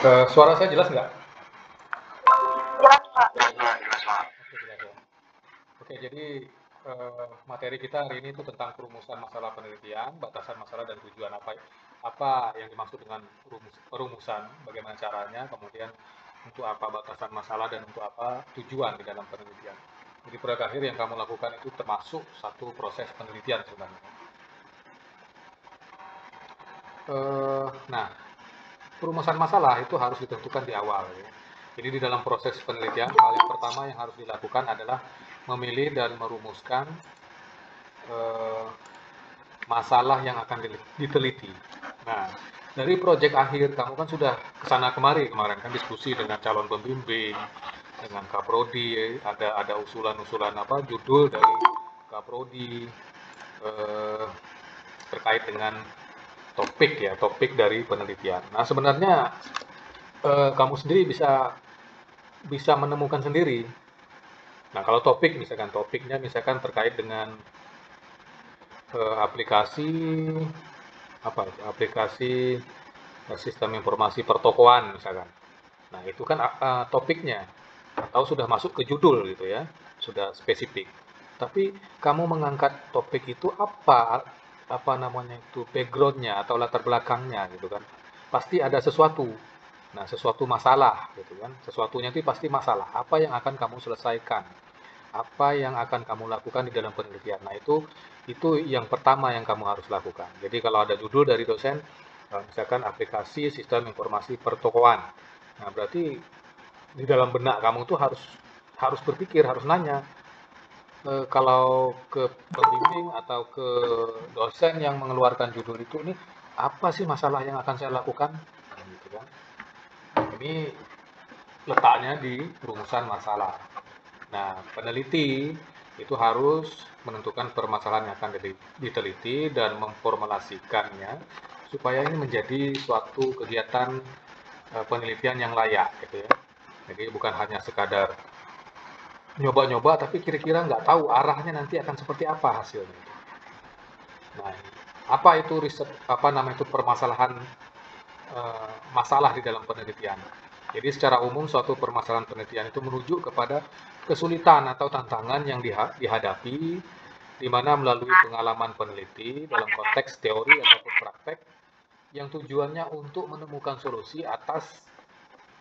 Suara saya jelas nggak? Jelas, Pak. Jelas, Pak. Oke, jelas ya. Oke, jadi materi kita hari ini itu tentang perumusan masalah penelitian, batasan masalah dan tujuan apa yang dimaksud dengan perumusan, bagaimana caranya, kemudian untuk apa batasan masalah dan untuk apa tujuan di dalam penelitian. Jadi proyek akhir yang kamu lakukan itu termasuk satu proses penelitian sebenarnya. Nah, perumusan masalah itu harus ditentukan di awal ya. Jadi di dalam proses penelitian, hal yang pertama yang harus dilakukan adalah memilih dan merumuskan eh, masalah yang akan diteliti. Nah, dari proyek akhir kamu kan sudah kesana kemari kemarin kan diskusi dengan calon pembimbing, dengan kaprodi, ada usulan-usulan apa judul dari kaprodi eh, terkait dengan topik dari penelitian. Nah, sebenarnya kamu sendiri bisa bisa menemukan sendiri. Nah, kalau topiknya misalkan terkait dengan aplikasi apa itu? Aplikasi sistem informasi pertokoan misalkan. Nah, itu kan topiknya atau sudah masuk ke judul gitu ya, sudah spesifik. Tapi kamu mengangkat topik itu apa namanya itu backgroundnya atau latar belakangnya gitu kan. Pasti ada sesuatu. Nah, sesuatu masalah gitu kan. Sesuatunya itu pasti masalah. Apa yang akan kamu selesaikan? Apa yang akan kamu lakukan di dalam penelitian? Nah, itu yang pertama yang kamu harus lakukan. Jadi kalau ada judul dari dosen, misalkan aplikasi sistem informasi pertokoan. Nah, berarti di dalam benak kamu tuh harus harus berpikir, harus nanya, kalau ke pembimbing atau ke dosen yang mengeluarkan judul itu, ini apa sih masalah yang akan saya lakukan? Nah, gitu kan. Ini letaknya di rumusan masalah. Nah, peneliti itu harus menentukan permasalahan yang akan diteliti dan memformulasikannya supaya ini menjadi suatu kegiatan penelitian yang layak gitu ya. Jadi bukan hanya sekadar nyoba-nyoba tapi kira-kira nggak tahu arahnya nanti akan seperti apa hasilnya. Nah, apa itu riset apa nama itu permasalahan masalah di dalam penelitian. Jadi secara umum suatu permasalahan penelitian itu menuju kepada kesulitan atau tantangan yang dihadapi di mana melalui pengalaman peneliti dalam konteks teori ataupun praktek yang tujuannya untuk menemukan solusi atas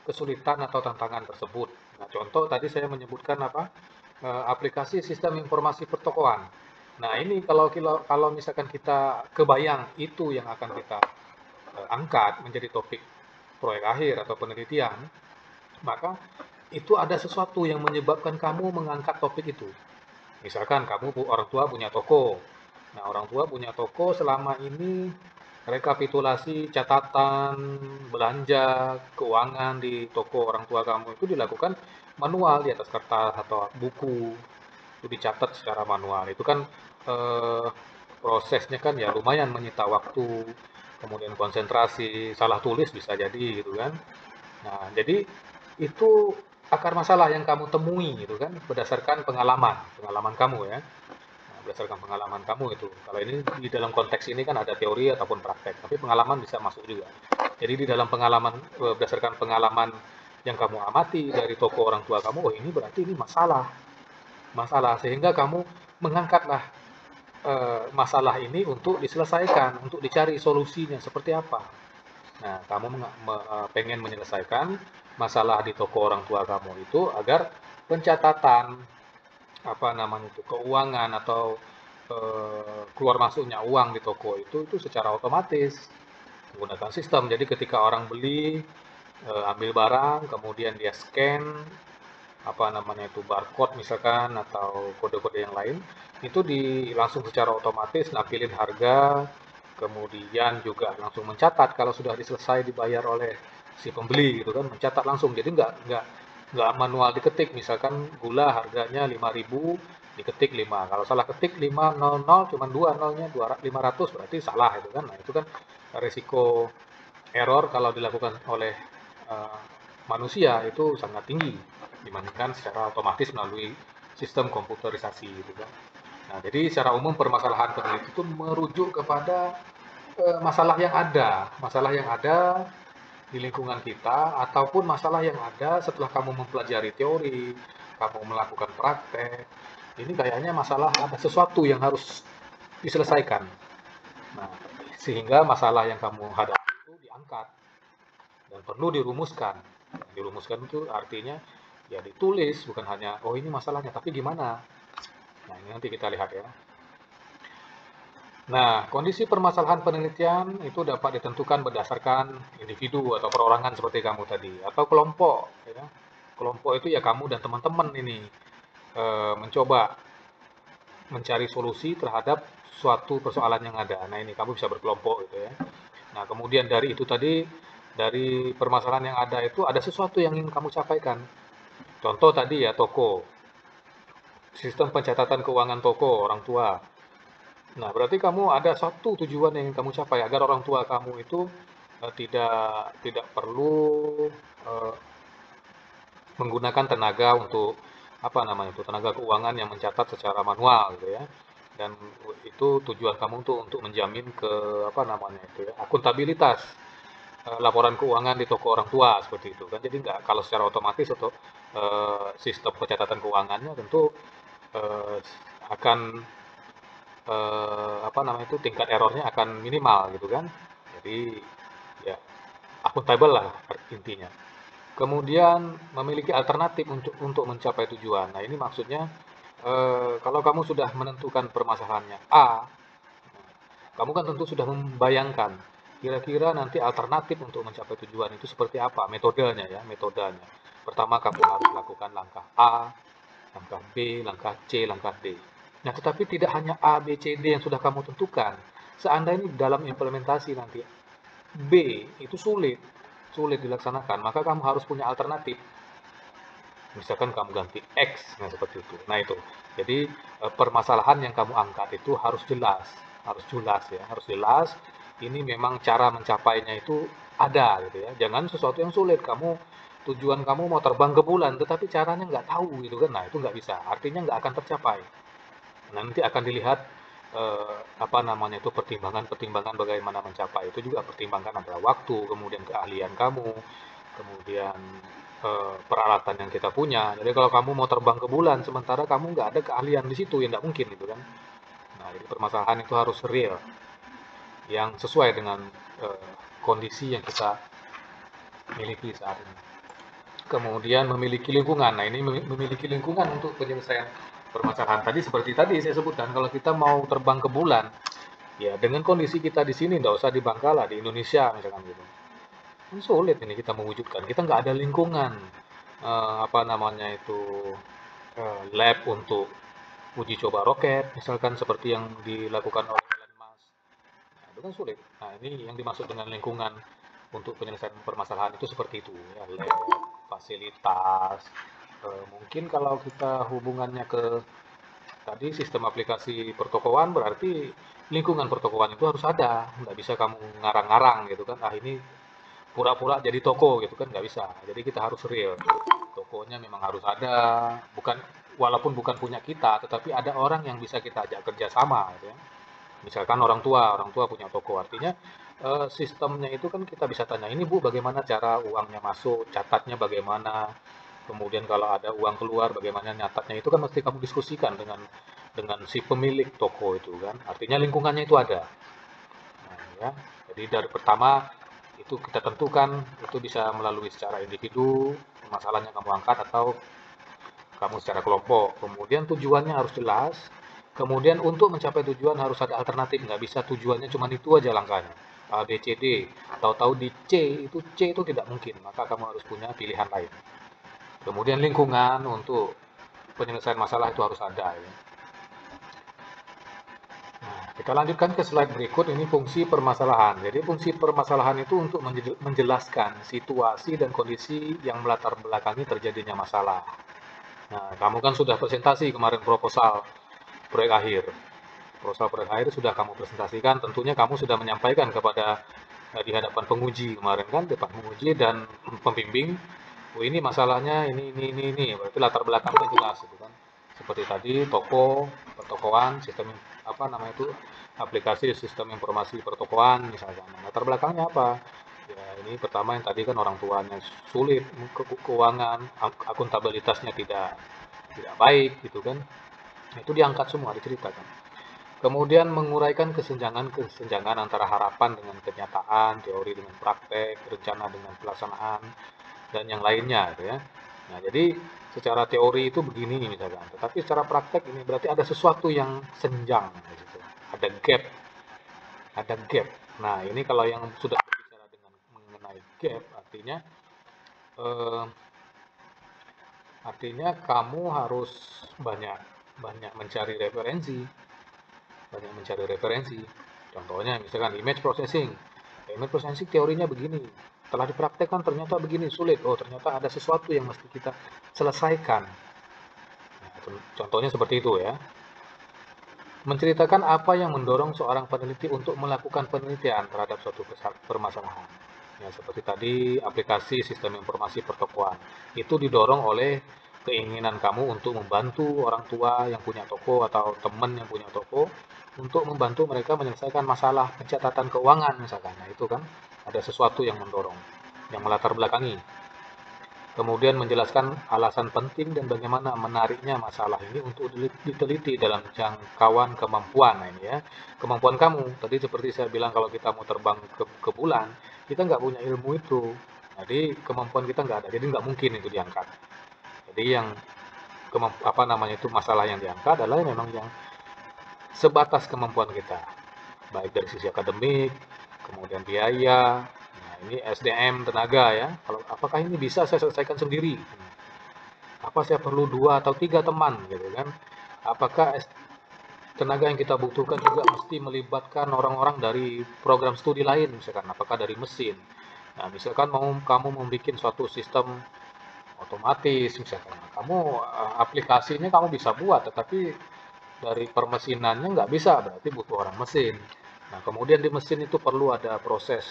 kesulitan atau tantangan tersebut. Nah, contoh tadi saya menyebutkan apa? Aplikasi sistem informasi pertokoan. Nah, ini kalau misalkan kita kebayang itu yang akan kita angkat menjadi topik proyek akhir atau penelitian, maka itu ada sesuatu yang menyebabkan kamu mengangkat topik itu. Misalkan kamu orang tua punya toko. Nah, orang tua punya toko selama ini rekapitulasi catatan belanja keuangan di toko orang tua kamu itu dilakukan manual di atas kertas atau buku. Itu dicatat secara manual. Itu kan eh, prosesnya kan ya lumayan menyita waktu, kemudian konsentrasi, salah tulis bisa jadi gitu kan. Nah, jadi itu akar masalah yang kamu temui gitu kan berdasarkan pengalaman kamu ya. Nah, berdasarkan pengalaman kamu itu. Kalau ini di dalam konteks ini kan ada teori ataupun praktek, tapi pengalaman bisa masuk juga. Jadi di dalam pengalaman berdasarkan pengalaman yang kamu amati dari toko orang tua kamu, oh ini berarti ini masalah, masalah sehingga kamu mengangkatlah masalah ini untuk diselesaikan, untuk dicari solusinya seperti apa. Nah, kamu pengen menyelesaikan masalah di toko orang tua kamu itu agar pencatatan apa namanya itu keuangan atau keluar masuknya uang di toko itu secara otomatis menggunakan sistem. Jadi ketika orang beli ambil barang, kemudian dia scan apa namanya itu barcode misalkan atau kode-kode yang lain, itu langsung secara otomatis nampilin harga, kemudian juga langsung mencatat kalau sudah selesai dibayar oleh si pembeli gitu kan, mencatat langsung. Jadi nggak manual diketik, misalkan gula harganya 5.000 diketik 5. Kalau salah ketik 500 cuma 2 nolnya 500 berarti salah itu kan. Nah, itu kan resiko error kalau dilakukan oleh uh, manusia itu sangat tinggi dibandingkan secara otomatis melalui sistem komputerisasi gitu kan. Nah, jadi secara umum permasalahan peneliti itu merujuk kepada masalah yang ada di lingkungan kita, ataupun masalah yang ada setelah kamu mempelajari teori, kamu melakukan praktek. Ini kayaknya masalah ada sesuatu yang harus diselesaikan. Nah, sehingga masalah yang kamu hadapi itu diangkat dan perlu dirumuskan. Dirumuskan itu artinya ya ditulis, bukan hanya oh ini masalahnya, tapi gimana. Nah, ini nanti kita lihat ya. Nah, kondisi permasalahan penelitian itu dapat ditentukan berdasarkan individu atau perorangan seperti kamu tadi, atau kelompok. Ya. Kelompok itu ya kamu dan teman-teman ini mencoba mencari solusi terhadap suatu persoalan yang ada. Nah, ini kamu bisa berkelompok gitu ya. Nah, kemudian dari itu tadi, dari permasalahan yang ada itu ada sesuatu yang ingin kamu capaikan. Contoh tadi ya, toko. Sistem pencatatan keuangan toko, orang tua. Nah, berarti kamu ada satu tujuan yang ingin kamu capai agar orang tua kamu itu tidak perlu eh, menggunakan tenaga untuk apa namanya itu tenaga keuangan yang mencatat secara manual gitu ya. Dan itu tujuan kamu untuk menjamin ke apa namanya itu ya akuntabilitas laporan keuangan di toko orang tua seperti itu kan. Jadi nggak kalau secara otomatis atau sistem pencatatan keuangannya tentu eh, akan apa namanya itu tingkat errornya akan minimal gitu kan. Jadi ya akuntabel lah intinya. Kemudian memiliki alternatif untuk mencapai tujuan. Nah, ini maksudnya kalau kamu sudah menentukan permasalahannya A, kamu kan tentu sudah membayangkan kira-kira nanti alternatif untuk mencapai tujuan itu seperti apa, metodenya ya, metodenya. Pertama kamu harus lakukan langkah A, langkah B, langkah C, langkah D. Nah, tetapi tidak hanya A, B, C, D yang sudah kamu tentukan. Seandainya dalam implementasi nanti B itu sulit dilaksanakan, maka kamu harus punya alternatif. Misalkan kamu ganti X, nah seperti itu. Nah itu, jadi permasalahan yang kamu angkat itu harus jelas ya, harus jelas. Ini memang cara mencapainya itu ada gitu ya. Jangan sesuatu yang sulit. Tujuan kamu mau terbang ke bulan, tetapi caranya nggak tahu gitu kan. Nah itu nggak bisa. Artinya nggak akan tercapai. Nanti akan dilihat apa namanya itu pertimbangan-pertimbangan bagaimana mencapai itu juga pertimbangkan adalah waktu, kemudian keahlian kamu, kemudian peralatan yang kita punya. Jadi kalau kamu mau terbang ke bulan, sementara kamu nggak ada keahlian di situ, ya nggak mungkin gitu kan. Nah, jadi permasalahan itu harus real, yang sesuai dengan kondisi yang kita miliki saat ini. Kemudian memiliki lingkungan. Nah, ini memiliki lingkungan untuk penyelesaian permasalahan. Tadi saya sebutkan, kalau kita mau terbang ke bulan, ya dengan kondisi kita di sini, nggak usah di Bangkala, di Indonesia misalkan gitu. Kan sulit ini kita mewujudkan. Kita nggak ada lingkungan apa namanya itu lab untuk uji coba roket, misalkan seperti yang dilakukan oleh Elon Musk. Nah, itu kan sulit. Nah, ini yang dimaksud dengan lingkungan untuk penyelesaian permasalahan itu seperti itu, ya, lab, fasilitas. Mungkin kalau kita hubungannya ke tadi sistem aplikasi pertokoan berarti lingkungan pertokoan itu harus ada. Nggak bisa kamu ngarang-ngarang gitu kan. Ah ini pura-pura jadi toko gitu kan nggak bisa. Jadi kita harus real. Tokonya memang harus ada, bukan walaupun bukan punya kita, tetapi ada orang yang bisa kita ajak kerjasama gitu ya. Misalkan orang tua punya toko, artinya sistemnya itu kan kita bisa tanya, ini Bu bagaimana cara uangnya masuk, catatnya bagaimana, kemudian kalau ada uang keluar bagaimana nyatatnya, itu kan mesti kamu diskusikan dengan si pemilik toko itu kan, artinya lingkungannya itu ada. Nah, ya. Jadi dari pertama itu kita tentukan itu bisa melalui secara individu masalahnya kamu angkat atau kamu secara kelompok. Kemudian tujuannya harus jelas. Kemudian untuk mencapai tujuan harus ada alternatif. Nggak bisa tujuannya cuma itu aja langkahnya. A, B, C, D. Tahu-tahu di C itu tidak mungkin. Maka kamu harus punya pilihan lain. Kemudian lingkungan untuk penyelesaian masalah itu harus ada. Ya. Nah, kita lanjutkan ke slide berikut. Ini fungsi permasalahan. Jadi fungsi permasalahan itu untuk menjelaskan situasi dan kondisi yang melatar belakangi terjadinya masalah. Nah, kamu kan sudah presentasi kemarin proposal proyek akhir. Proposal proyek akhir sudah kamu presentasikan, tentunya kamu sudah menyampaikan kepada di hadapan penguji kemarin kan, depan penguji dan pembimbing, oh ini masalahnya ini, berarti latar belakangnya jelas gitu kan. Seperti tadi toko, pertokoan, sistem apa namanya itu aplikasi sistem informasi pertokoan misalnya. Nah, latar belakangnya apa? Ya ini pertama yang tadi kan orang tuanya sulit, keuangan, akuntabilitasnya tidak baik gitu kan. Nah, itu diangkat semua, diceritakan. Kemudian menguraikan kesenjangan antara harapan dengan kenyataan, teori dengan praktek, rencana dengan pelaksanaan, dan yang lainnya gitu ya. Nah, jadi secara teori itu begini misalkan, tetapi secara praktek ini berarti ada sesuatu yang senjang gitu. Ada gap, ada gap. Nah, ini kalau yang sudah berbicara dengan mengenai gap eh, artinya kamu harus banyak banyak mencari referensi, banyak mencari referensi. Contohnya misalkan image processing. Image processing teorinya begini. Setelah dipraktekkan ternyata begini sulit. Oh, ternyata ada sesuatu yang mesti kita selesaikan. Nah, contohnya seperti itu ya. Menceritakan apa yang mendorong seorang peneliti untuk melakukan penelitian terhadap suatu permasalahan. Ya, seperti tadi aplikasi sistem informasi pertokoan. Itu didorong oleh keinginan kamu untuk membantu orang tua yang punya toko atau teman yang punya toko untuk membantu mereka menyelesaikan masalah pencatatan keuangan misalkan. Nah, itu kan ada sesuatu yang mendorong, yang melatar belakangi. Kemudian menjelaskan alasan penting dan bagaimana menariknya masalah ini untuk diteliti dalam jangkauan kemampuan. Nah, ini ya, kemampuan kamu. Tadi seperti saya bilang kalau kita mau terbang ke bulan, kita nggak punya ilmu itu. Jadi kemampuan kita nggak ada, jadi nggak mungkin itu diangkat. Jadi yang apa namanya itu masalah yang diangkat adalah memang yang sebatas kemampuan kita, baik dari sisi akademik, kemudian biaya. Nah, ini SDM tenaga ya. Kalau apakah ini bisa saya selesaikan sendiri? Apa saya perlu 2 atau 3 teman gitu kan? Apakah tenaga yang kita butuhkan juga mesti melibatkan orang-orang dari program studi lain misalkan? Apakah dari mesin? Nah, misalkan kamu membuat suatu sistem otomatis misalkan, kamu aplikasinya kamu bisa buat, tetapi dari permesinannya nggak bisa, berarti butuh orang mesin. Nah, kemudian di mesin itu perlu ada proses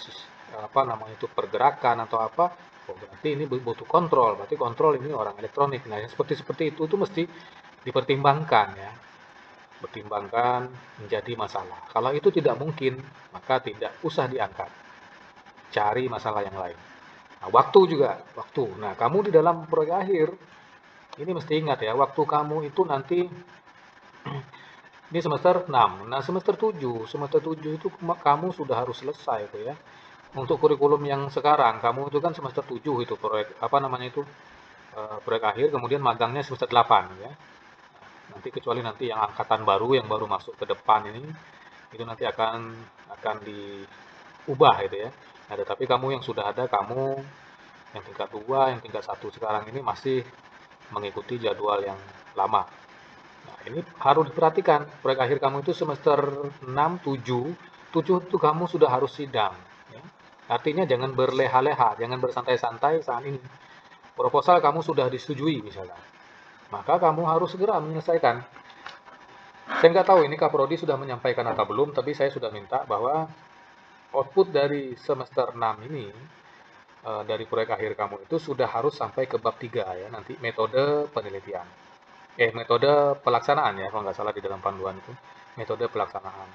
apa namanya itu pergerakan atau apa. Oh, berarti ini butuh kontrol. Berarti kontrol ini orang elektronik. Nah, yang seperti itu mesti dipertimbangkan ya. Pertimbangkan menjadi masalah. Kalau itu tidak mungkin, maka tidak usah diangkat. Cari masalah yang lain. Nah, waktu juga, waktu. Nah, kamu di dalam proyek akhir ini mesti ingat ya, waktu kamu itu nanti ini semester 6. Nah, semester 7 itu kamu sudah harus selesai itu ya. Untuk kurikulum yang sekarang, kamu itu kan semester 7 itu proyek apa namanya itu? Proyek akhir, kemudian magangnya semester 8 ya. Nanti kecuali nanti yang angkatan baru yang baru masuk ke depan ini itu nanti akan diubah itu ya. Nah, tapi kamu yang sudah ada, kamu yang tingkat 2, yang tingkat 1 sekarang ini masih mengikuti jadwal yang lama. Nah, ini harus diperhatikan. Proyek akhir kamu itu semester 6, 7. 7 itu kamu sudah harus sidang. Ya. Artinya jangan berleha-leha, jangan bersantai-santai saat ini. Proposal kamu sudah disetujui misalnya. Maka kamu harus segera menyelesaikan. Saya nggak tahu ini Kaprodi sudah menyampaikan atau belum, tapi saya sudah minta bahwa output dari semester 6 ini, dari proyek akhir kamu itu sudah harus sampai ke bab 3 ya, nanti metode penelitian. Metode pelaksanaan ya, kalau nggak salah di dalam panduan itu, metode pelaksanaan.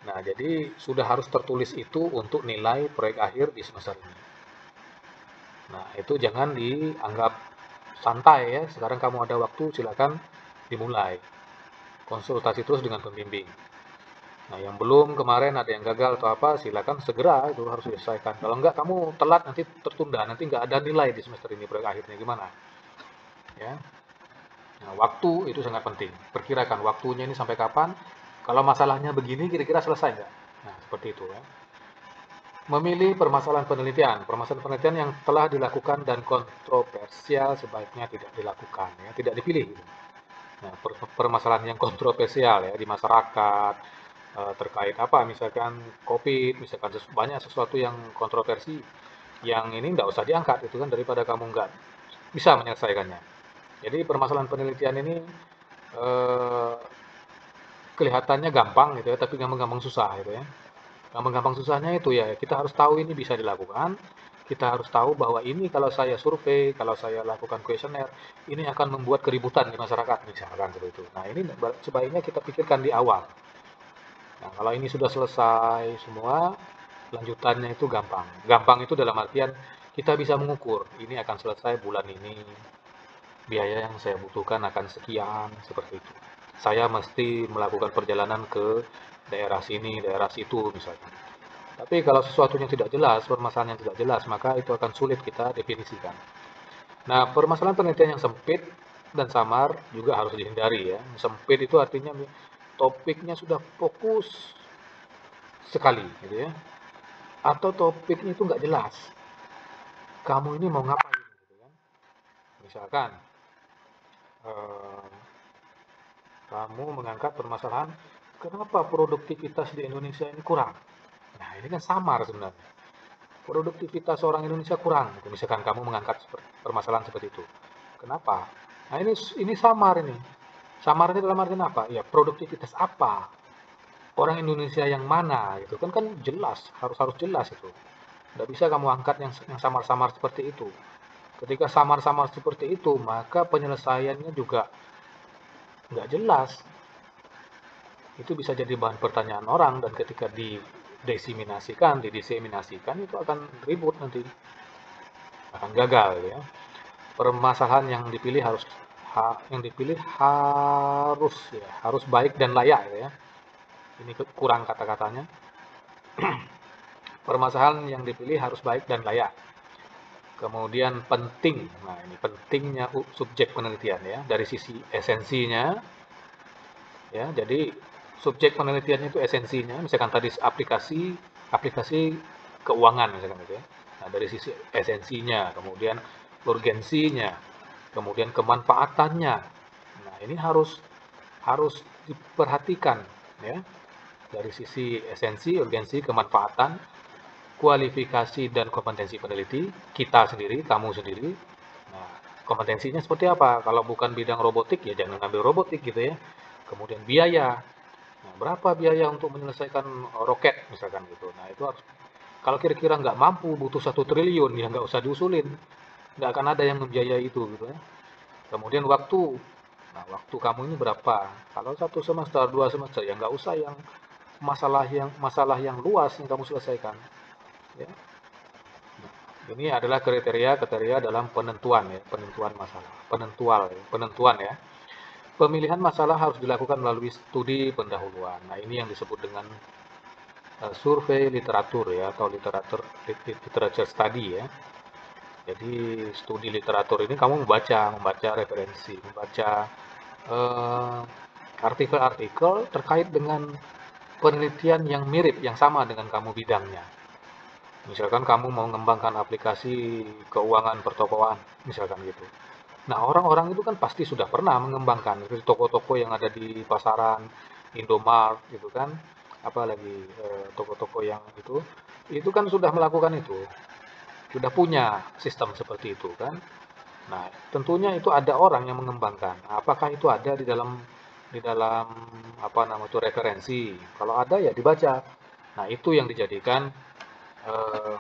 Nah, jadi sudah harus tertulis itu untuk nilai proyek akhir di semester ini. Nah, itu jangan dianggap santai ya, sekarang kamu ada waktu, silakan dimulai. Konsultasi terus dengan pembimbing. Nah, yang belum kemarin ada yang gagal atau apa, silakan segera itu harus diselesaikan. Kalau enggak, kamu telat nanti tertunda, nanti nggak ada nilai di semester ini proyek akhirnya gimana? Ya. Nah, waktu itu sangat penting. Perkirakan waktunya ini sampai kapan. Kalau masalahnya begini, kira-kira selesai nggak? Nah, seperti itu ya. Memilih permasalahan penelitian. Permasalahan penelitian yang telah dilakukan dan kontroversial sebaiknya tidak dilakukan, ya, tidak dipilih. Gitu. Nah, permasalahan yang kontroversial ya di masyarakat terkait apa, misalkan COVID, misalkan banyak sesuatu yang kontroversi, yang ini nggak usah diangkat itu kan daripada kamu nggak bisa menyelesaikannya. Jadi permasalahan penelitian ini eh, kelihatannya gampang gitu ya, tapi gampang-gampang susah gitu ya. Gampang-gampang susahnya itu ya, kita harus tahu ini bisa dilakukan, kita harus tahu bahwa ini kalau saya survei, kalau saya lakukan kuesioner, ini akan membuat keributan di masyarakat misalkan seperti itu. Nah, ini sebaiknya kita pikirkan di awal. Nah, kalau ini sudah selesai semua, lanjutannya itu gampang. Gampang itu dalam artian kita bisa mengukur, ini akan selesai bulan ini, biaya yang saya butuhkan akan sekian, seperti itu. Saya mesti melakukan perjalanan ke daerah sini, daerah situ misalkan. Tapi kalau sesuatunya tidak jelas, permasalahan yang tidak jelas, maka itu akan sulit kita definisikan. Nah, permasalahan penelitian yang sempit dan samar juga harus dihindari ya. Sempit itu artinya topiknya sudah fokus sekali, gitu ya. Atau topiknya itu nggak jelas. Kamu ini mau ngapain, gitu kan? Misalkan, eh, kamu mengangkat permasalahan, kenapa produktivitas di Indonesia ini kurang? Nah, ini kan samar sebenarnya. Produktivitas orang Indonesia kurang, gitu. Misalkan kamu mengangkat permasalahan seperti itu. Kenapa? Nah, ini samar ini. Samarnya dalam artian apa? Ya, produktivitas apa? Orang Indonesia yang mana? Gitu kan jelas, harus jelas itu. Tidak bisa kamu angkat yang samar-samar seperti itu. Ketika samar-samar seperti itu, maka penyelesaiannya juga nggak jelas. Itu bisa jadi bahan pertanyaan orang, dan ketika didiseminasikan itu akan ribut nanti, akan gagal ya. Permasalahan yang dipilih harus baik dan layak ya. Ini kurang kata-katanya. Permasalahan yang dipilih harus baik dan layak. Kemudian penting. Nah, ini pentingnya subjek penelitian ya, dari sisi esensinya ya. Jadi subjek penelitiannya itu esensinya, misalkan tadi aplikasi keuangan misalkan gitu ya. Nah, dari sisi esensinya, kemudian urgensinya, kemudian kemanfaatannya. Nah, ini harus diperhatikan ya. Dari sisi esensi, urgensi, kemanfaatan, kualifikasi dan kompetensi peneliti, kita sendiri, kamu sendiri. Nah, kompetensinya seperti apa? Kalau bukan bidang robotik ya jangan ngambil robotik gitu ya. Kemudian biaya. Nah, berapa biaya untuk menyelesaikan roket misalkan gitu. Nah, itu harus, kalau kira-kira nggak mampu, butuh 1 triliun, ya nggak usah diusulin. Nggak akan ada yang membiayai itu gitu ya. Kemudian waktu. Nah, waktu kamu ini berapa? Kalau 1 semester, 2 semester, ya nggak usah yang masalah yang luas yang kamu selesaikan. Ya. Nah, ini adalah kriteria dalam penentuan masalah, penentuan ya. Pemilihan masalah harus dilakukan melalui studi pendahuluan. Nah, ini yang disebut dengan survei literatur ya, atau literature study ya. Jadi studi literatur ini kamu membaca referensi, membaca artikel-artikel terkait dengan penelitian yang mirip, yang sama dengan kamu bidangnya. Misalkan kamu mau mengembangkan aplikasi keuangan pertokoan, misalkan gitu. Nah, orang-orang itu kan pasti sudah pernah mengembangkan, seperti toko-toko yang ada di pasaran, Indomart gitu kan, apalagi toko-toko yang itu kan sudah melakukan itu, sudah punya sistem seperti itu kan. Nah, tentunya itu ada orang yang mengembangkan. Nah, apakah itu ada di dalam apa nama itu referensi? Kalau ada ya dibaca. Nah, itu yang dijadikan eh,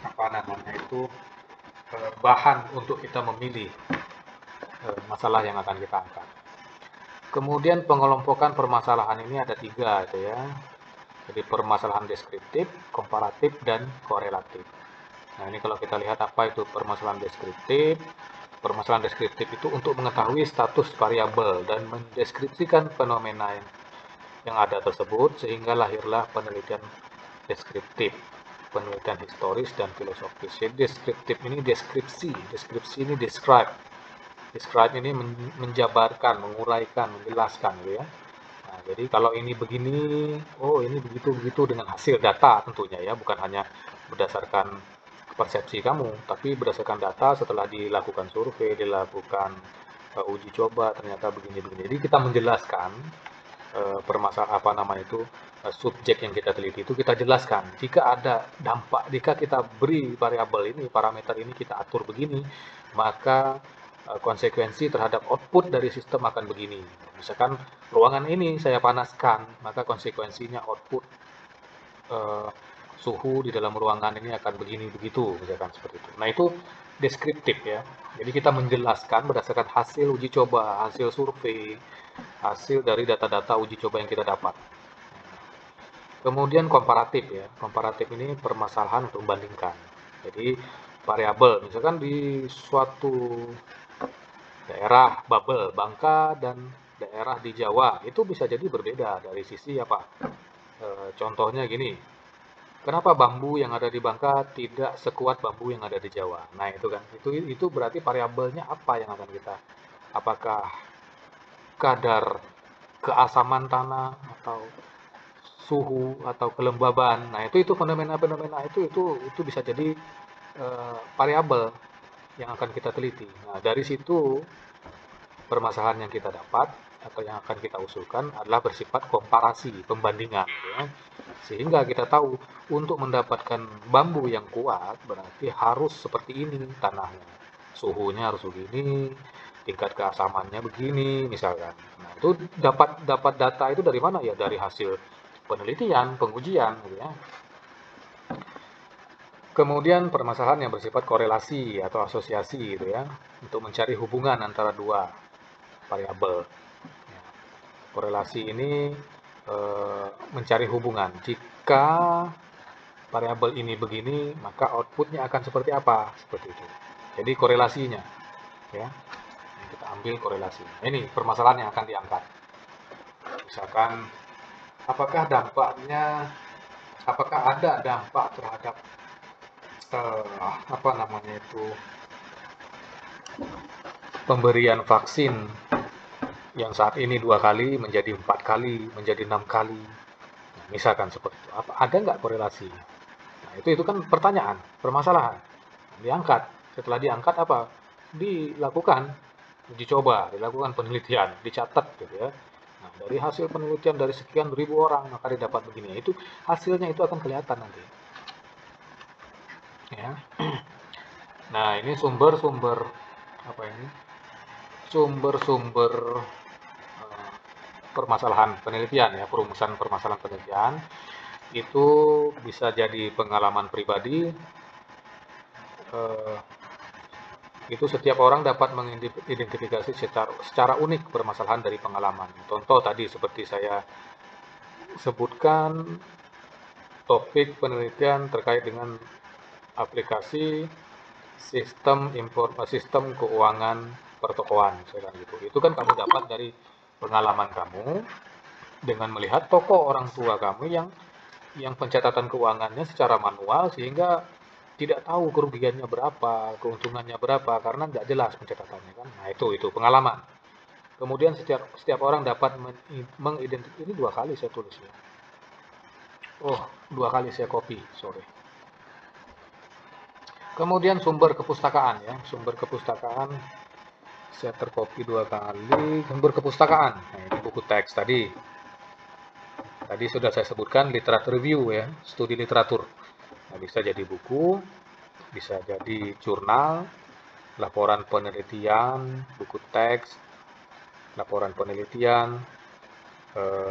apa namanya itu bahan untuk kita memilih masalah yang akan kita angkat. Kemudian pengelompokan permasalahan ini ada 3 itu ya. Jadi permasalahan deskriptif, komparatif, dan korelatif. Nah, ini kalau kita lihat apa itu permasalahan deskriptif. Permasalahan deskriptif itu untuk mengetahui status variabel dan mendeskripsikan fenomena yang ada tersebut, sehingga lahirlah penelitian deskriptif, penelitian historis dan filosofis. Jadi deskriptif ini deskripsi ini describe. Describe ini menjabarkan, menguraikan, menjelaskan gitu ya. Nah, jadi kalau ini begini, oh ini begitu-begitu dengan hasil data tentunya ya, bukan hanya berdasarkan persepsi kamu, tapi berdasarkan data setelah dilakukan survei, dilakukan uji coba, ternyata begini-begini. Jadi kita menjelaskan permasalahan apa nama itu subjek yang kita teliti itu kita jelaskan. Jika ada dampak, jika kita beri variabel ini, parameter ini kita atur begini, maka konsekuensi terhadap output dari sistem akan begini. Misalkan ruangan ini saya panaskan, maka konsekuensinya output suhu di dalam ruangan ini akan begini begitu, misalkan seperti itu. Nah, itu deskriptif ya. Jadi kita menjelaskan berdasarkan hasil uji coba, hasil survei, hasil dari data-data uji coba yang kita dapat. Kemudian komparatif ya. Komparatif ini permasalahan untuk membandingkan. Jadi variabel, misalkan di suatu daerah Babel, Bangka dan daerah di Jawa itu bisa jadi berbeda dari sisi apa? Contohnya gini, kenapa bambu yang ada di Bangka tidak sekuat bambu yang ada di Jawa? Nah itu kan, itu berarti variabelnya apa yang akan kita, apakah kadar keasaman tanah atau suhu atau kelembaban. Nah, itu fenomena-fenomena itu bisa jadi variabel yang akan kita teliti. Nah, dari situ permasalahan yang kita dapat atau yang akan kita usulkan adalah bersifat komparasi, pembandingan, ya. Sehingga kita tahu untuk mendapatkan bambu yang kuat berarti harus seperti ini tanahnya, suhunya harus begini, tingkat keasamannya begini, misalkan. Nah, itu dapat dapat data itu dari mana ya? Dari hasil penelitian, pengujian, gitu ya. Kemudian permasalahan yang bersifat korelasi atau asosiasi, gitu ya, untuk mencari hubungan antara dua variabel. Ya, korelasi ini mencari hubungan. Jika variabel ini begini, maka outputnya akan seperti apa? Seperti itu. Jadi korelasinya, ya, kita ambil korelasinya. Ini permasalahan yang akan diangkat. Misalkan, apakah dampaknya, apakah ada dampak terhadap apa namanya itu, pemberian vaksin yang saat ini 2 kali menjadi 4 kali, menjadi 6 kali. Nah, misalkan seperti itu. Apa ada nggak korelasi? Nah, itu kan pertanyaan, permasalahan. Diangkat. Setelah diangkat apa? Dilakukan uji coba, dilakukan penelitian, dicatat gitu ya. Nah, dari hasil penelitian dari sekian ribu orang maka didapat begini. Itu hasilnya itu akan kelihatan nanti. Ya. Nah, ini sumber-sumber apa ini? Sumber-sumber permasalahan penelitian ya, perumusan permasalahan penelitian itu bisa jadi pengalaman pribadi. Itu setiap orang dapat mengidentifikasi secara unik permasalahan dari pengalaman. Contoh tadi seperti saya sebutkan topik penelitian terkait dengan aplikasi sistem keuangan pertokoan, misalkan gitu. Itu kan kamu dapat dari pengalaman kamu dengan melihat toko orang tua kamu yang pencatatan keuangannya secara manual sehingga tidak tahu kerugiannya berapa, keuntungannya berapa karena nggak jelas pencatatannya kan. Nah, itu pengalaman. Kemudian setiap orang dapat mengidentifikasi, ini 2 kali saya tulis ya. Oh, 2 kali saya copy, sorry. Kemudian sumber kepustakaan ya, sumber kepustakaan saya tercopy 2 kali, sumber kepustakaan. Nah, ini buku teks tadi. Tadi sudah saya sebutkan literatur review ya, studi literatur. Nah, bisa jadi buku, bisa jadi jurnal, laporan penelitian, buku teks, laporan penelitian,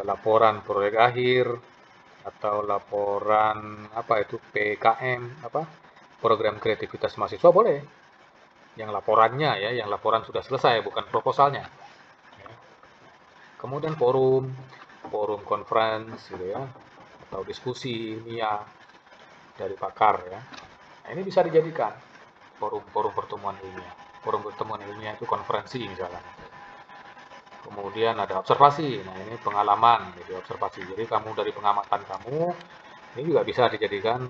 laporan proyek akhir, atau laporan apa itu PKM, apa program kreativitas mahasiswa boleh. Yang laporannya ya, yang laporan sudah selesai, bukan proposalnya. Kemudian forum conference gitu ya, atau diskusi ilmiah dari pakar ya. Nah, ini bisa dijadikan forum pertemuan ilmiah. Forum pertemuan ilmiah itu konferensi misalnya. Kemudian ada observasi. Nah, ini pengalaman jadi observasi. Jadi kamu dari pengamatan kamu ini juga bisa dijadikan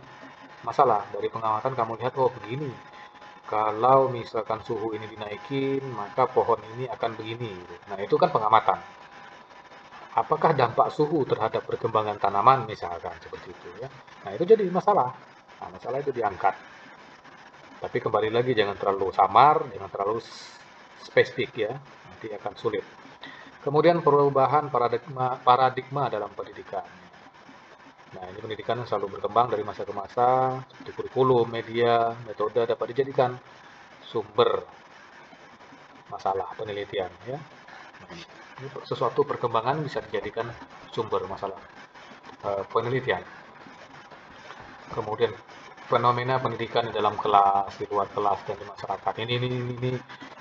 masalah. Dari pengamatan kamu lihat oh begini. Kalau misalkan suhu ini dinaikin, maka pohon ini akan begini. Nah, itu kan pengamatan. Apakah dampak suhu terhadap perkembangan tanaman misalkan seperti itu ya. Nah, itu jadi masalah. Nah, masalah itu diangkat. Tapi kembali lagi jangan terlalu samar, jangan terlalu spesifik ya. Nanti akan sulit. Kemudian perubahan paradigma dalam pendidikan. Nah, ini pendidikan yang selalu berkembang dari masa ke masa, seperti kurikulum, media, metode dapat dijadikan sumber masalah penelitian ya. Ini sesuatu perkembangan bisa dijadikan sumber masalah penelitian. Kemudian fenomena pendidikan di dalam kelas, di luar kelas dan di masyarakat.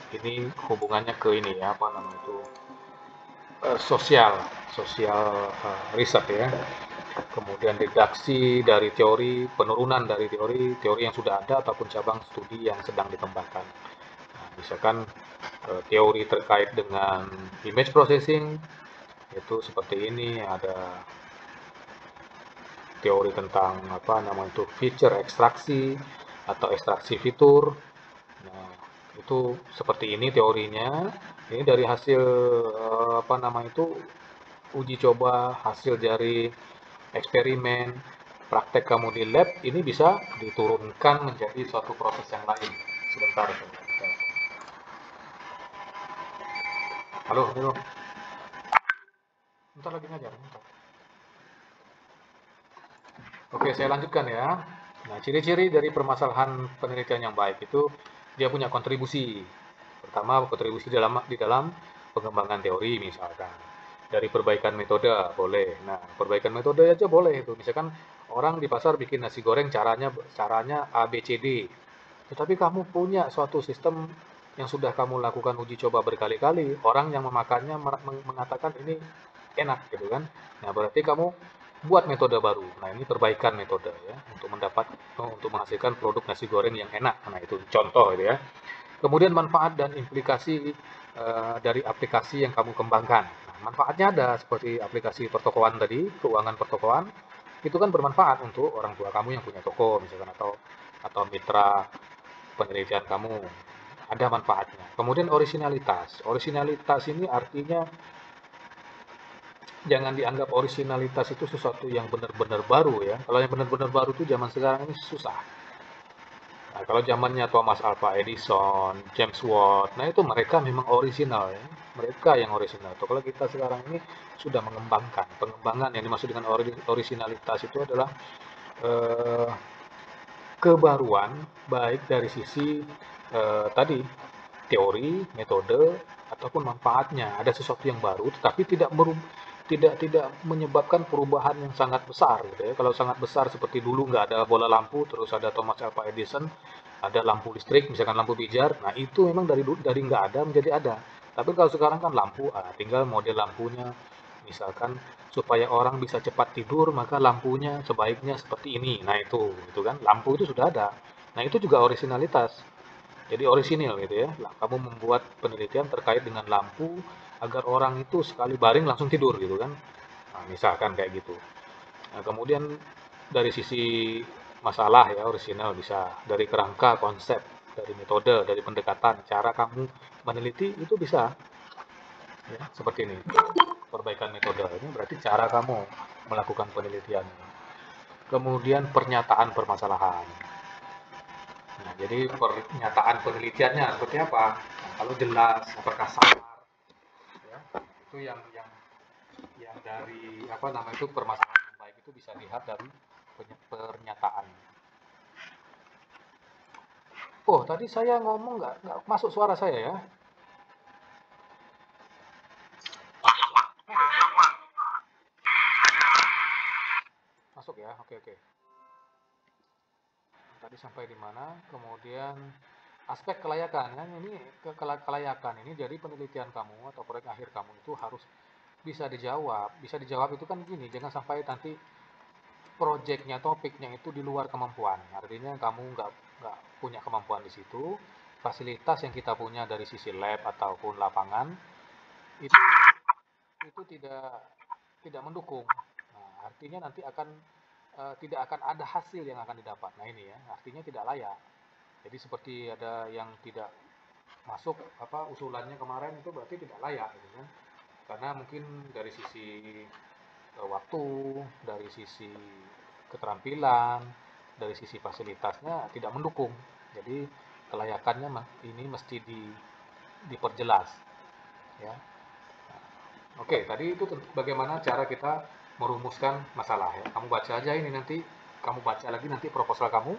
Ini hubungannya ke ini ya, apa namanya itu sosial riset ya. kemudian redaksi dari teori, penurunan dari teori yang sudah ada ataupun cabang studi yang sedang dikembangkan. Nah, misalkan teori terkait dengan image processing, itu seperti ini, ada teori tentang apa namanya itu feature ekstraksi atau ekstraksi fitur. Nah, itu seperti ini teorinya. Ini dari hasil apa namanya itu uji coba, hasil dari eksperimen, praktek kamu di lab, ini bisa diturunkan menjadi suatu proses yang lain. Sebentar. Halo, halo. Bentar lagi ngajar. Bentar. Oke, saya lanjutkan ya. Nah, ciri-ciri dari permasalahan penelitian yang baik itu dia punya kontribusi. Pertama, kontribusi di dalam pengembangan teori misalkan. Dari perbaikan metode boleh. Nah, perbaikan metode aja boleh itu. Misalkan orang di pasar bikin nasi goreng caranya A B C D. Tetapi kamu punya suatu sistem yang sudah kamu lakukan uji coba berkali-kali, orang yang memakannya mengatakan ini enak gitu kan. Nah, berarti kamu buat metode baru. Nah, ini perbaikan metode ya untuk menghasilkan produk nasi goreng yang enak. Nah, itu contoh gitu ya. Kemudian manfaat dan implikasi dari aplikasi yang kamu kembangkan. Nah, manfaatnya ada seperti aplikasi pertokoan tadi, keuangan pertokoan. Itu kan bermanfaat untuk orang tua kamu yang punya toko misalkan atau mitra penelitian kamu. Ada manfaatnya. Kemudian orisinalitas. Orisinalitas ini artinya jangan dianggap orisinalitas itu sesuatu yang benar-benar baru ya. Kalau yang benar-benar baru itu zaman sekarang ini susah. Nah, kalau zamannya Thomas Alva Edison, James Watt, nah itu mereka memang orisinal ya. Mereka yang orisinal. Tuh, kalau kita sekarang ini sudah mengembangkan. Pengembangan yang dimaksud dengan orisinalitas itu adalah eh, kebaruan baik dari sisi tadi teori, metode ataupun manfaatnya. Ada sesuatu yang baru tetapi tidak menyebabkan perubahan yang sangat besar gitu ya. Kalau sangat besar seperti dulu nggak ada bola lampu, terus ada Thomas Alva Edison, ada lampu listrik, misalkan lampu pijar. Nah, itu memang dari nggak ada menjadi ada. Tapi kalau sekarang kan lampu, tinggal model lampunya. Misalkan supaya orang bisa cepat tidur, maka lampunya sebaiknya seperti ini. Nah, itu kan lampu itu sudah ada. Nah, itu juga orisinalitas. Jadi orisinil gitu ya. Lah, kamu membuat penelitian terkait dengan lampu agar orang itu sekali baring langsung tidur gitu kan. Nah, misalkan kayak gitu. Nah, kemudian dari sisi masalah ya orisinal bisa dari kerangka konsep, dari metode, dari pendekatan, cara kamu meneliti itu bisa ya seperti ini. Perbaikan metode ini berarti cara kamu melakukan penelitian. Kemudian pernyataan permasalahan. Nah, jadi pernyataan penelitiannya seperti apa? Nah, kalau jelas, apakah samar, ya, itu yang dari apa namanya itu permasalahan yang baik itu bisa dilihat dari pernyataan. Oh, tadi saya ngomong nggak masuk suara saya ya? Masuk ya, oke oke. Tadi sampai di mana? Kemudian aspek kelayakan kan ini kelayakan ini jadi penelitian kamu atau proyek akhir kamu itu harus bisa dijawab. Bisa dijawab itu kan gini, jangan sampai nanti proyeknya, topiknya itu di luar kemampuan. Artinya kamu nggak punya kemampuan di situ. Fasilitas yang kita punya dari sisi lab ataupun lapangan itu itu tidak mendukung. Nah, artinya nanti tidak akan ada hasil yang akan didapat. Nah ini ya, artinya tidak layak. Jadi seperti ada yang tidak masuk apa usulannya kemarin itu berarti tidak layak gitu kan. Karena mungkin dari sisi waktu, dari sisi keterampilan, dari sisi fasilitasnya tidak mendukung. Jadi kelayakannya ini mesti diperjelas ya. Oke, tadi itu bagaimana cara kita merumuskan masalah ya. Kamu baca aja ini nanti, kamu baca lagi nanti proposal kamu,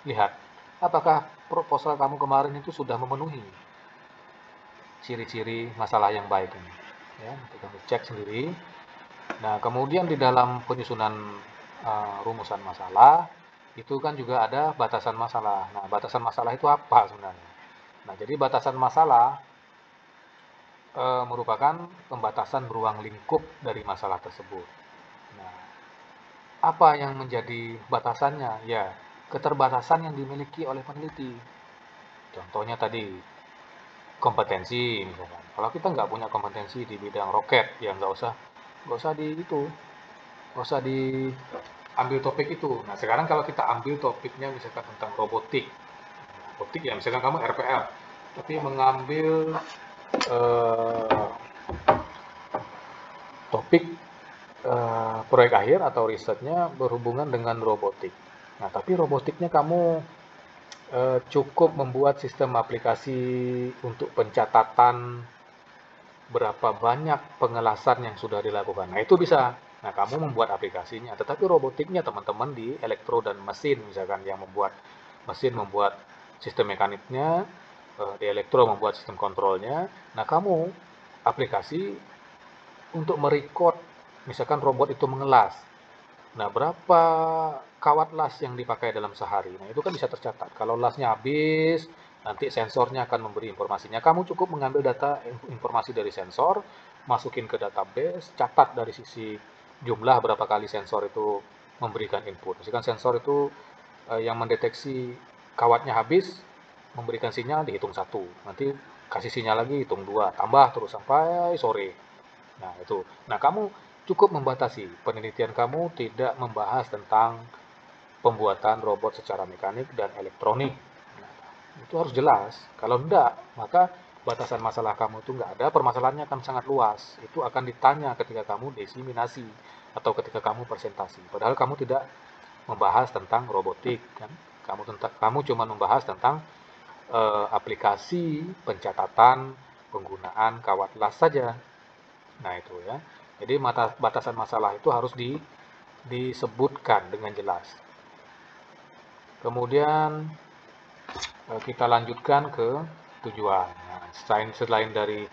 lihat apakah proposal kamu kemarin itu sudah memenuhi ciri-ciri masalah yang baik ini. Ya, nanti kamu cek sendiri. Nah, kemudian di dalam penyusunan rumusan masalah itu kan juga ada batasan masalah. Nah, batasan masalah itu apa sebenarnya? Nah, jadi batasan masalah merupakan pembatasan ruang lingkup dari masalah tersebut. Nah, Apa yang menjadi batasannya? Ya, keterbatasan yang dimiliki oleh peneliti. Contohnya tadi, kompetensi misalkan. Kalau kita nggak punya kompetensi di bidang roket, ya nggak usah nggak usah diambil topik itu. Nah, sekarang kalau kita ambil topiknya misalkan tentang robotik ya misalkan kamu RPL, tapi mengambil eh, topik proyek akhir atau risetnya berhubungan dengan robotik. Nah, tapi robotiknya kamu cukup membuat sistem aplikasi untuk pencatatan berapa banyak pengelasan yang sudah dilakukan. Nah, itu bisa. Nah, kamu membuat aplikasinya, tetapi robotiknya teman-teman di elektro dan mesin misalkan yang membuat mesin membuat sistem mekaniknya, di elektro membuat sistem kontrolnya. Nah, kamu aplikasi untuk merecord misalkan robot itu mengelas. Nah, berapa kawat las yang dipakai dalam sehari? Nah, itu kan bisa tercatat. Kalau lasnya habis, nanti sensornya akan memberi informasinya. Kamu cukup mengambil data informasi dari sensor, masukin ke database, catat dari sisi jumlah berapa kali sensor itu memberikan input. Misalkan sensor itu yang mendeteksi kawatnya habis, memberikan sinyal dihitung satu. Nanti kasih sinyal lagi hitung dua, tambah terus sampai sore. Nah, itu. Nah, kamu cukup membatasi. Penelitian kamu tidak membahas tentang pembuatan robot secara mekanik dan elektronik. Nah, itu harus jelas. Kalau enggak, maka batasan masalah kamu itu enggak ada, permasalahannya akan sangat luas. Itu akan ditanya ketika kamu diseminasi atau ketika kamu presentasi. Padahal kamu tidak membahas tentang robotik, kan? Kamu cuma membahas tentang aplikasi pencatatan penggunaan kawat las saja. Nah, itu ya. Jadi batasan masalah itu harus disebutkan dengan jelas. Kemudian kita lanjutkan ke tujuan. Nah, selain dari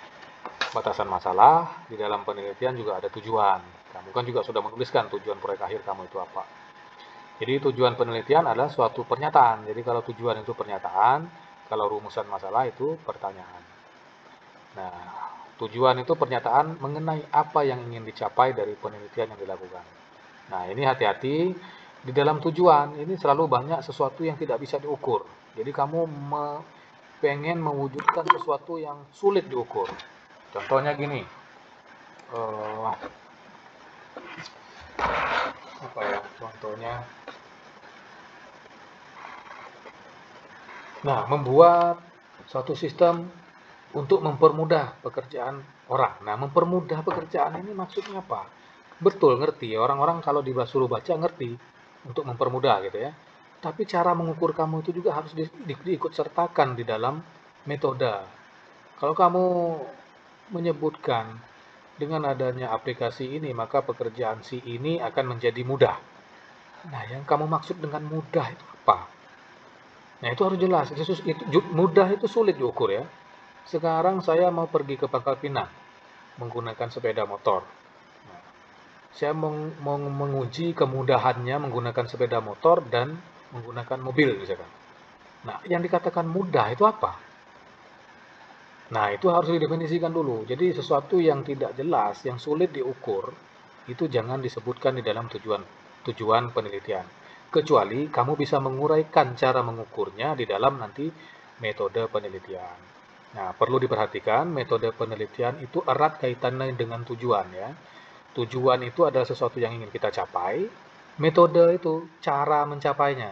batasan masalah, di dalam penelitian juga ada tujuan. Kamu kan juga sudah menuliskan tujuan proyek akhir kamu itu apa. Jadi tujuan penelitian adalah suatu pernyataan. Jadi kalau tujuan itu pernyataan, kalau rumusan masalah itu pertanyaan. Nah, tujuan itu pernyataan mengenai apa yang ingin dicapai dari penelitian yang dilakukan. Nah, ini hati-hati di dalam tujuan ini selalu banyak sesuatu yang tidak bisa diukur. Jadi kamu pengen mewujudkan sesuatu yang sulit diukur. Contohnya gini, eh, apa ya? Contohnya, nah membuat suatu sistem untuk mempermudah pekerjaan orang. Nah, mempermudah pekerjaan ini maksudnya apa? Betul, ngerti. Orang-orang kalau disuruh baca ngerti untuk mempermudah gitu ya. Tapi cara mengukur kamu itu juga harus diikut sertakan di dalam metode. Kalau kamu menyebutkan dengan adanya aplikasi ini, maka pekerjaan si ini akan menjadi mudah. Nah, yang kamu maksud dengan mudah itu apa? Nah, itu harus jelas. Mudah itu sulit diukur ya. Sekarang saya mau pergi ke Pangkal Pinang menggunakan sepeda motor. Nah, saya mau menguji kemudahannya menggunakan sepeda motor dan menggunakan mobil misalkan. Nah, yang dikatakan mudah itu apa? Nah, itu harus didefinisikan dulu. Jadi sesuatu yang tidak jelas, yang sulit diukur, itu jangan disebutkan di dalam tujuan penelitian. Kecuali kamu bisa menguraikan cara mengukurnya di dalam nanti metode penelitian. Nah, perlu diperhatikan metode penelitian itu erat kaitannya dengan tujuan ya. Tujuan itu adalah sesuatu yang ingin kita capai. Metode itu cara mencapainya.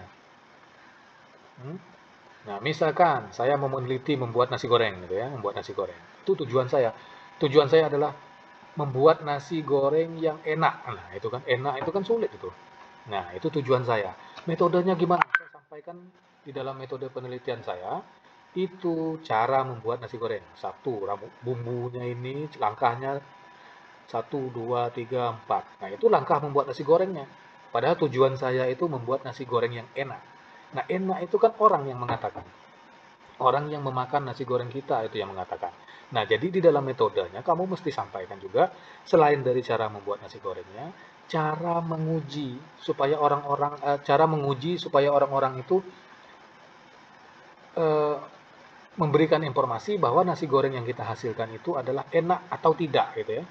Hmm? Nah, misalkan saya mau meneliti membuat nasi goreng gitu ya, membuat nasi goreng. Itu tujuan saya. Tujuan saya adalah membuat nasi goreng yang enak. Nah, itu kan enak itu kan sulit itu. Nah, itu tujuan saya. Metodenya gimana? Saya sampaikan di dalam metode penelitian saya. Itu cara membuat nasi goreng. Satu, bumbunya ini langkahnya satu, dua, tiga, empat. Nah, itu langkah membuat nasi gorengnya. Padahal tujuan saya itu membuat nasi goreng yang enak. Nah, enak itu kan orang yang mengatakan. Orang yang memakan nasi goreng kita itu yang mengatakan. Nah, jadi di dalam metodenya kamu mesti sampaikan juga selain dari cara membuat nasi gorengnya, cara menguji supaya orang-orang itu eh, memberikan informasi bahwa nasi goreng yang kita hasilkan itu adalah enak atau tidak gitu ya.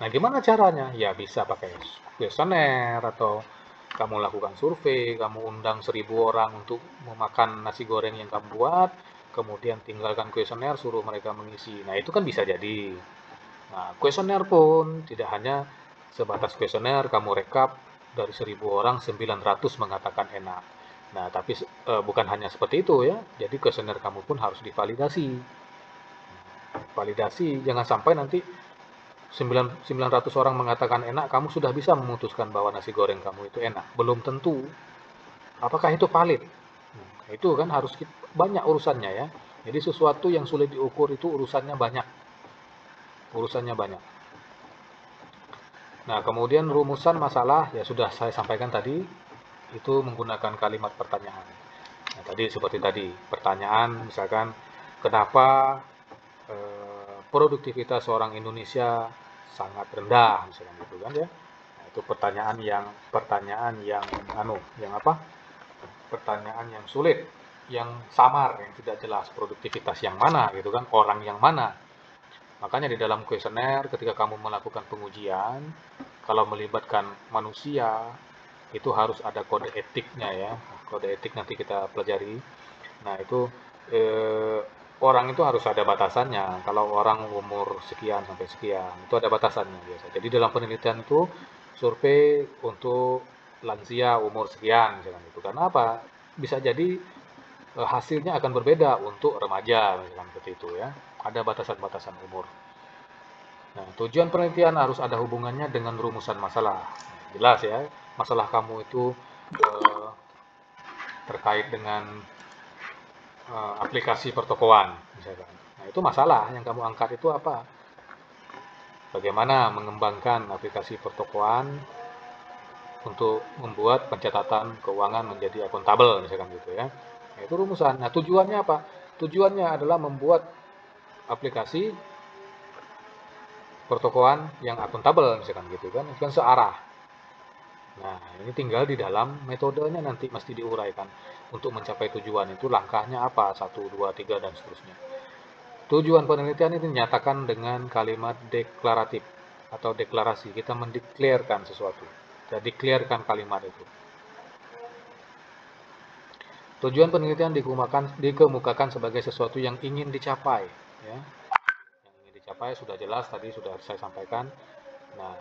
Nah, gimana caranya? Ya bisa pakai kuesioner atau kamu lakukan survei, kamu undang 1000 orang untuk memakan nasi goreng yang kamu buat, kemudian tinggalkan kuesioner, suruh mereka mengisi. Nah, itu kan bisa jadi. Nah, kuesioner pun tidak hanya sebatas kuesioner, kamu rekap dari 1000 orang 900 mengatakan enak. Nah, tapi bukan hanya seperti itu ya. Jadi kuesioner kamu pun harus divalidasi. Validasi, jangan sampai nanti 900 orang mengatakan enak, kamu sudah bisa memutuskan bahwa nasi goreng kamu itu enak. Belum tentu. Apakah itu valid? Nah, itu kan harus banyak urusannya ya. Jadi sesuatu yang sulit diukur itu urusannya banyak. Urusannya banyak. Nah, kemudian rumusan masalah ya sudah saya sampaikan tadi, itu menggunakan kalimat pertanyaan. Nah, tadi seperti tadi, pertanyaan misalkan kenapa produktivitas orang Indonesia sangat rendah, misalkan gitu kan ya. Nah, itu pertanyaan yang yang apa? Pertanyaan yang sulit, yang samar, yang tidak jelas produktivitas yang mana gitu kan, orang yang mana. Makanya di dalam kuesioner ketika kamu melakukan pengujian, kalau melibatkan manusia, itu harus ada kode etiknya ya. Kode etik nanti kita pelajari. Nah, itu orang itu harus ada batasannya. Kalau orang umur sekian sampai sekian, itu ada batasannya biasa. Jadi dalam penelitian itu survei untuk lansia umur sekian, misalkan itu. Karena apa? Bisa jadi hasilnya akan berbeda untuk remaja, misalkan seperti itu ya. Ada batasan-batasan umur. Nah, tujuan penelitian harus ada hubungannya dengan rumusan masalah. Jelas ya, masalah kamu itu eh, terkait dengan aplikasi pertokoan, misalkan. Nah, itu masalah yang kamu angkat itu apa? Bagaimana mengembangkan aplikasi pertokoan untuk membuat pencatatan keuangan menjadi akuntabel, misalkan gitu ya. Nah, itu rumusan. Nah, tujuannya apa? Tujuannya adalah membuat aplikasi pertokoan yang akuntabel, misalkan gitu kan. Itu kan searah. Nah, ini tinggal di dalam metodenya nanti mesti diuraikan. Untuk mencapai tujuan itu langkahnya apa? 1, 2, 3, dan seterusnya. Tujuan penelitian ini dinyatakan dengan kalimat deklaratif atau deklarasi. Kita mendeklarkan sesuatu. Kita deklarkan kalimat itu. Tujuan penelitian dikemukakan sebagai sesuatu yang ingin dicapai. Ya. Yang ingin dicapai sudah jelas tadi sudah saya sampaikan. Nah,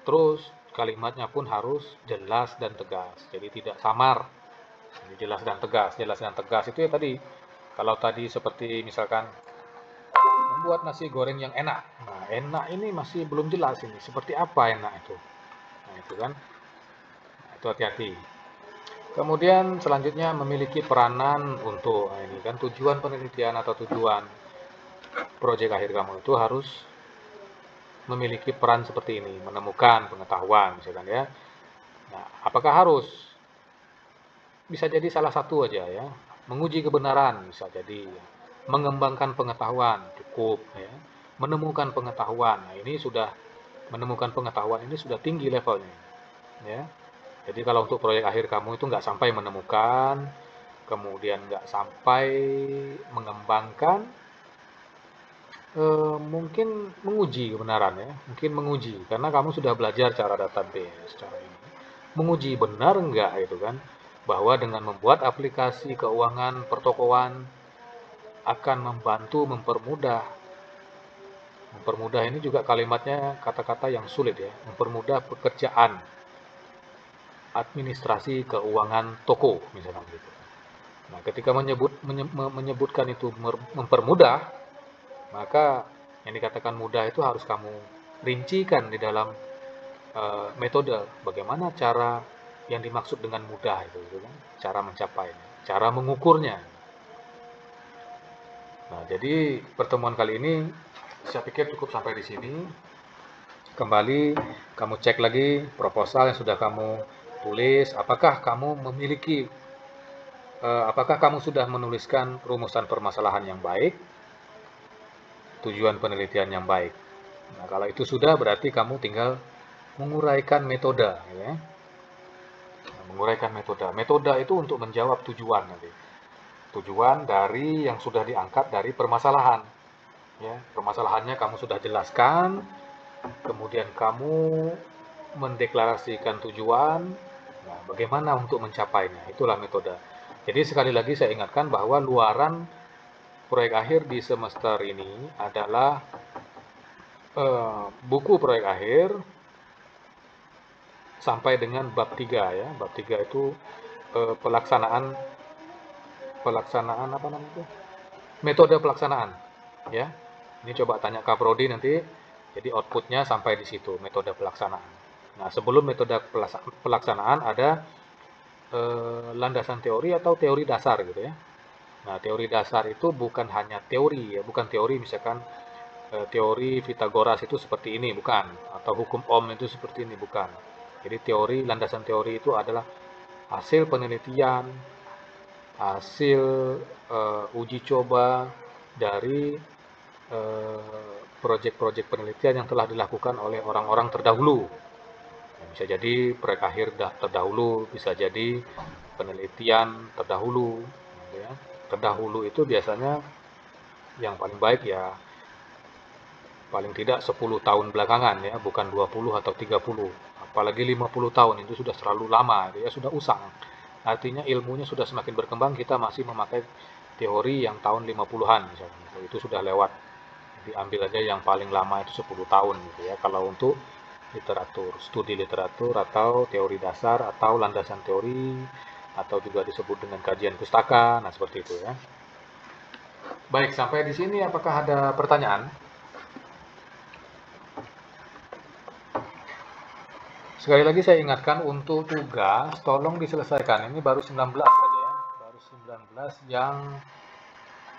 terus kalimatnya pun harus jelas dan tegas. Jadi tidak samar. Jadi jelas dan tegas. Jelas dan tegas itu ya tadi. Kalau tadi seperti misalkan membuat nasi goreng yang enak. Nah, enak ini masih belum jelas ini. Seperti apa enak itu? Nah, itu kan. Nah, itu hati-hati. Kemudian selanjutnya memiliki peranan untuk, nah ini kan tujuan penelitian atau tujuan proyek akhir kamu itu harus memiliki peran seperti ini, menemukan pengetahuan misalkan ya. Nah, apakah harus? Bisa jadi salah satu aja ya. Menguji kebenaran bisa jadi. Mengembangkan pengetahuan cukup ya. Menemukan pengetahuan. Nah, ini sudah menemukan pengetahuan ini sudah tinggi levelnya ya. Jadi kalau untuk proyek akhir kamu itu nggak sampai menemukan, kemudian nggak sampai mengembangkan, mungkin menguji kebenaran ya, mungkin menguji karena kamu sudah belajar cara database, cara ini. Menguji benar enggak gitu kan, bahwa dengan membuat aplikasi keuangan pertokoan akan membantu mempermudah. Mempermudah ini juga kalimatnya kata-kata yang sulit ya, mempermudah pekerjaan administrasi keuangan toko misalnya gitu. Nah, ketika menyebutkan itu mempermudah, maka yang dikatakan mudah itu harus kamu rincikan di dalam metode bagaimana cara yang dimaksud dengan mudah itu, gitu kan? Cara mencapainya, cara mengukurnya. Nah, jadi pertemuan kali ini saya pikir cukup sampai di sini. Kembali kamu cek lagi proposal yang sudah kamu tulis, apakah kamu memiliki apakah kamu sudah menuliskan rumusan permasalahan yang baik, tujuan penelitian yang baik. Nah, kalau itu sudah berarti kamu tinggal menguraikan metode ya. Nah, menguraikan metode. Metode itu untuk menjawab tujuan nanti. Tujuan dari yang sudah diangkat dari permasalahan. Ya, permasalahannya kamu sudah jelaskan, kemudian kamu mendeklarasikan tujuan, nah bagaimana untuk mencapainya, itulah metode. Jadi sekali lagi saya ingatkan bahwa luaran proyek akhir di semester ini adalah buku proyek akhir sampai dengan bab 3 ya. Bab 3 itu pelaksanaan apa namanya itu? Metode pelaksanaan ya. Ini coba tanya Kak Prodi nanti. Jadi outputnya sampai di situ, metode pelaksanaan. Nah, sebelum metode pelaksanaan ada landasan teori atau teori dasar gitu ya. Nah, teori dasar itu bukan hanya teori ya, bukan teori misalkan teori Pythagoras itu seperti ini, bukan. Atau hukum Ohm itu seperti ini, bukan. Jadi teori, landasan teori itu adalah hasil penelitian, hasil uji coba dari proyek-proyek penelitian yang telah dilakukan oleh orang-orang terdahulu. Ya, bisa jadi proyek akhir terdahulu, bisa jadi penelitian terdahulu. Ya. Terdahulu itu biasanya yang paling baik ya paling tidak 10 tahun belakangan ya, bukan 20 atau 30. Apalagi 50 tahun itu sudah terlalu lama, ya sudah usang. Artinya ilmunya sudah semakin berkembang, kita masih memakai teori yang tahun 50-an misalnya. Itu sudah lewat. Diambil aja yang paling lama itu 10 tahun gitu ya. Kalau untuk literatur, studi literatur atau teori dasar atau landasan teori atau juga disebut dengan kajian pustaka, nah seperti itu ya. Baik, sampai di sini apakah ada pertanyaan? Sekali lagi saya ingatkan untuk tugas tolong diselesaikan. Ini baru 19 tadi ya. Baru 19 yang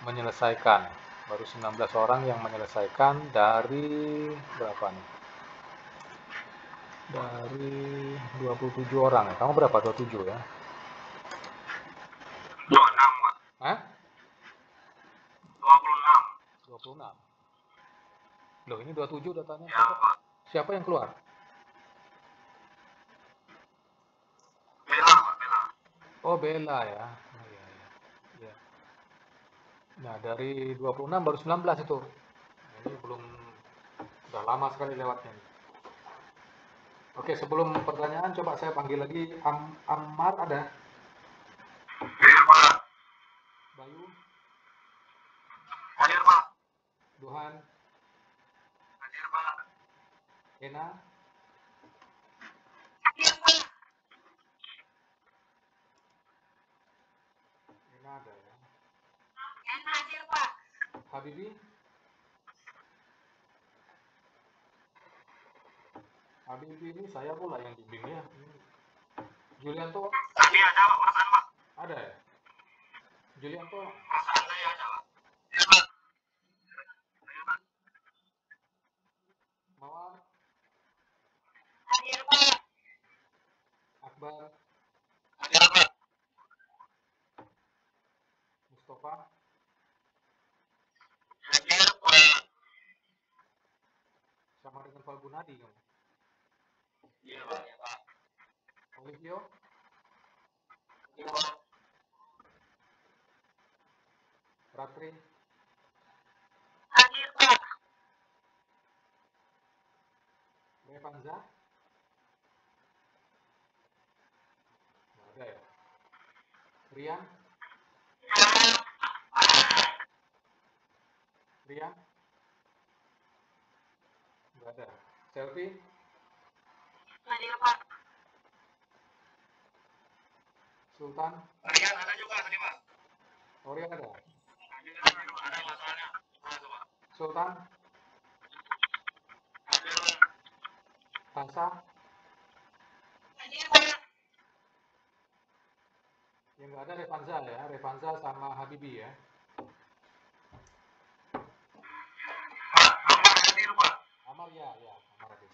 menyelesaikan. Baru 19 orang yang menyelesaikan dari berapa nih? Dari 27 orang ya. Kamu berapa? 27 ya? 26, Pak. Hah? 26. 26. Loh, ini 27 datanya. Ya, Pak. Siapa yang keluar? Bella, Pak, Bella. Oh, Bella ya. Oh, iya, iya. Iya. Nah, dari 26 baru 19 itu. Ini belum, udah lama sekali lewatnya. Oke, sebelum pertanyaan coba saya panggil lagi Ammar ada? Hadir, Pak. Bayu, Hadir, Pak. Duhan, Hadir, Pak. Ena, Hadir, Pak. Ena ada ya. Hadir, Pak. Habibi, Habibi ini saya pula yang bimbing ya. Julianto Tadi ada, Pak, perasaan, Pak. ada ya? Julianto, Perasaan saya ada, Pak. Hadir, Pak. Hadir, Pak. Mawar, Hadir, Pak. Akbar, Hadir, Pak. Mustafa, Hadir, Pak. sama dengan Pak Gunadi kamu. Iya, Pak. Iya, Pak. Olivio, Hadir, Pak. Ratri, Hadir, Pak. Revanza, nggak ada ya. Rian, Rian, nggak ada. Selfie, Hadir, Pak. Sultan, Rian ada juga tadi, Pak. oh Rian ada. Hadir, Pak. Ada masalahnya. Ada, Pak. Sultan, Hadir, Pak. Tasa, Hadir, Pak. yang nggak ada Revanza ya. Revanza sama Habibi ya. Amar hadir, Pak. Amar ya, ya, Amar Habibi.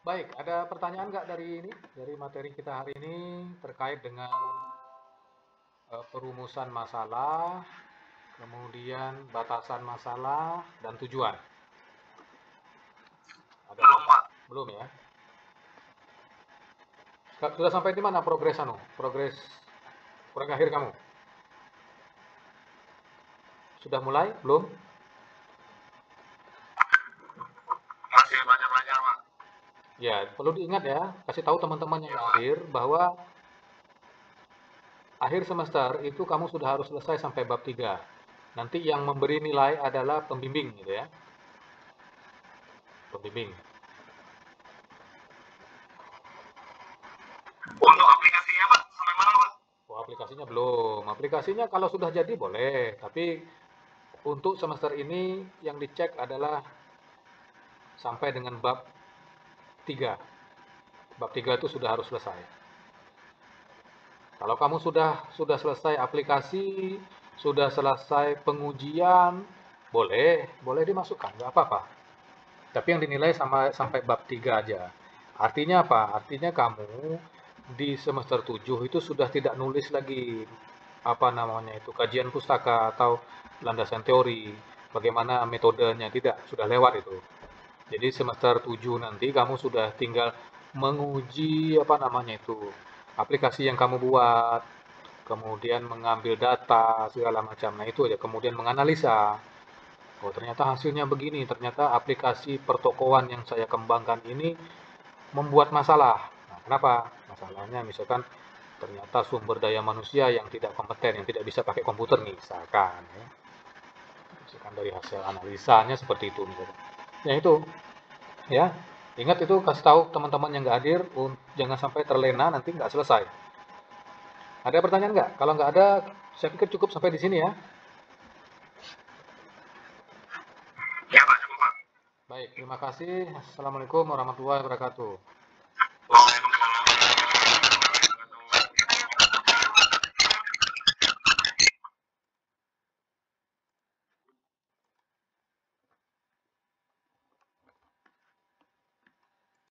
Baik, ada pertanyaan nggak dari ini, dari materi kita hari ini terkait dengan perumusan masalah, kemudian batasan masalah dan tujuan? Ada? Belum, Pak. Belum ya? Sudah sampai di mana progres Progres proyek akhir kamu? Sudah mulai? Belum? Ya, perlu diingat ya, kasih tahu teman-teman yang hadir bahwa akhir semester itu kamu sudah harus selesai sampai bab 3. Nanti yang memberi nilai adalah pembimbing gitu ya. Pembimbing. Untuk aplikasinya Pak, sampai mana Pak? Oh, aplikasinya belum. Aplikasinya kalau sudah jadi boleh, tapi untuk semester ini yang dicek adalah sampai dengan bab 3. Bab 3 itu sudah harus selesai. Kalau kamu sudah selesai aplikasi, sudah selesai pengujian, boleh dimasukkan, nggak apa-apa. Tapi yang dinilai sampai bab 3 aja. Artinya apa? Artinya kamu di semester 7 itu sudah tidak nulis lagi apa namanya itu kajian pustaka atau landasan teori, bagaimana metodenya, tidak, sudah lewat itu. Jadi semester 7 nanti kamu sudah tinggal menguji apa namanya itu aplikasi yang kamu buat, kemudian mengambil data segala macam. Nah, itu aja, kemudian menganalisa. Oh, ternyata hasilnya begini, ternyata aplikasi pertokoan yang saya kembangkan ini membuat masalah. Nah, kenapa? Masalahnya misalkan ternyata sumber daya manusia yang tidak kompeten, yang tidak bisa pakai komputer misalkan ya. Misalkan dari hasil analisanya seperti itu misalkan. Ya itu, ya. Ingat itu kasih tahu teman-teman yang nggak hadir, jangan sampai terlena nanti nggak selesai. Ada pertanyaan nggak? Kalau nggak ada, saya pikir cukup sampai di sini ya. Ya Pak, cukup Pak. Baik, terima kasih. Assalamualaikum warahmatullahi wabarakatuh.